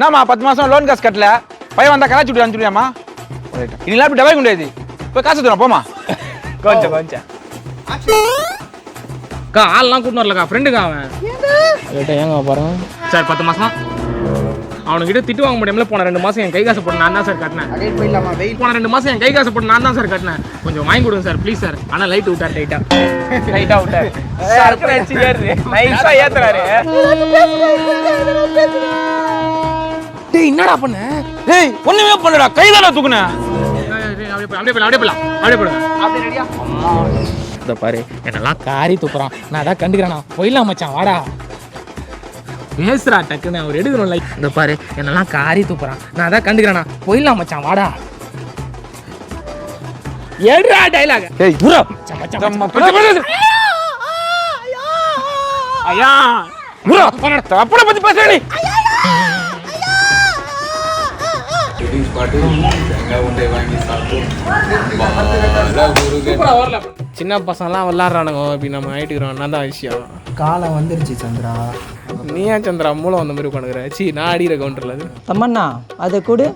என்னம்மா 10 மாசம் லோன் காசு கட்டல பையன் வந்தா கலாச்சி விட்டு அனுப்பிச்சுடியாமா இதெல்லாம் இப்படி டபாய் முடியாது போய் காசு தரோம் போமா கொஞ்சம் அக்கா ஆள்லாம் கூட்டு வரலக்கா ஃப்ரெண்டுக்கா அவன் ஏங்க பாருங்க சார் 10 மாசமா அவனுக்கிட்ட திட்டு வாங்க முடியாமல போன 2 மாசம் என் கை காசு போட்டு நான் தான் சார் கட்டினேன் போன 2 மாசம் என் கை காசு போட்டு நான் தான் சார் கட்டினேன் கொஞ்சம் வாங்கி கொடுங்க சார் ப்ளீஸ் சார் ஆனா லைட் விட்டார் லைட்டா விட்டார் ஏத்துறாரு டேய் என்னடா பண்ண டேய் ஒண்ணுமே பண்ணடா கைதான தூக்குன அப்படியே ரெடியா இந்த பாரு என்னெல்லாம் காரி துப்புறான் நான் அதான் கண்டுக்கிறேன் போயிடலாம் மச்சான் வாடா பேசுறா டக்குன்னு அவர் எடுக்கணும் லைக் இந்த பாரு என்னெல்லாம் காரி துப்புறான் நான் அதான் கண்டுக்கிறேண்ணா போயிடலாம் மச்சான் வாடா ஏடுறா டைலாக் டேய் புரா ஐயா புரா அப்பட பத்தி பேசுறே சின்ன பசங்களாம் விளாட்றானுங்க இப்படி நம்ம ஆயிட்டுக்கிறோம் என்ன தான் விஷயம் காலம் வந்துருச்சு சந்திரா. நீ ஏன் சந்திரா மூலம் வந்த மாதிரி உட்காந்துக்கிற சி நான் அடிக்கிற கவுண்டர்ல அது தம்மண்ணா அதை கொடு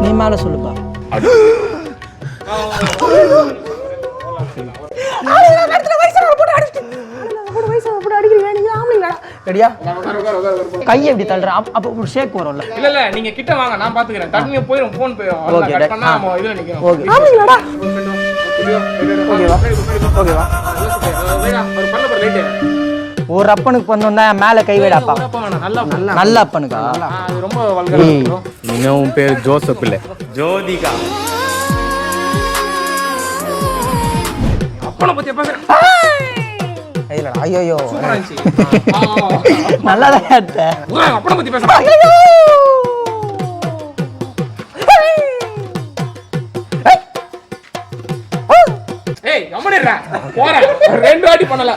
நீ மேலே சொல்லுப்பா. கையை எப்படி தள்ளுற அப்போ ஷேக் வரும்ல. இல்ல நீங்க கிட்ட வாங்க நான் பாத்துக்கிறேன் டக்குனு போயிடும் போன் போயிடும் கட் பண்ணா நம்ம இதுல நிக்கிறோம் ஓகே ஆமாங்களாடா ஓகேவா ஒரு பண்ண போற லைட் ஒரு அப்பனுக்கு பண்ணா மேல கை வைடாப்பா. நல்ல அப்பனுக்கா அது ரொம்ப வல்கரா இருக்கும். இன்னும் பேர் ஜோசப் இல்ல ஜோதிகா அப்பன பத்தி பேசுறேன் இல்லடா ஐயோ சூப்பரா இருந்துச்சு நல்லா தான் எடுத்த அப்பன பத்தி பேசுறேன் ஏய் கம்மனிரா போறேன் 2 வாட்டி பண்ணல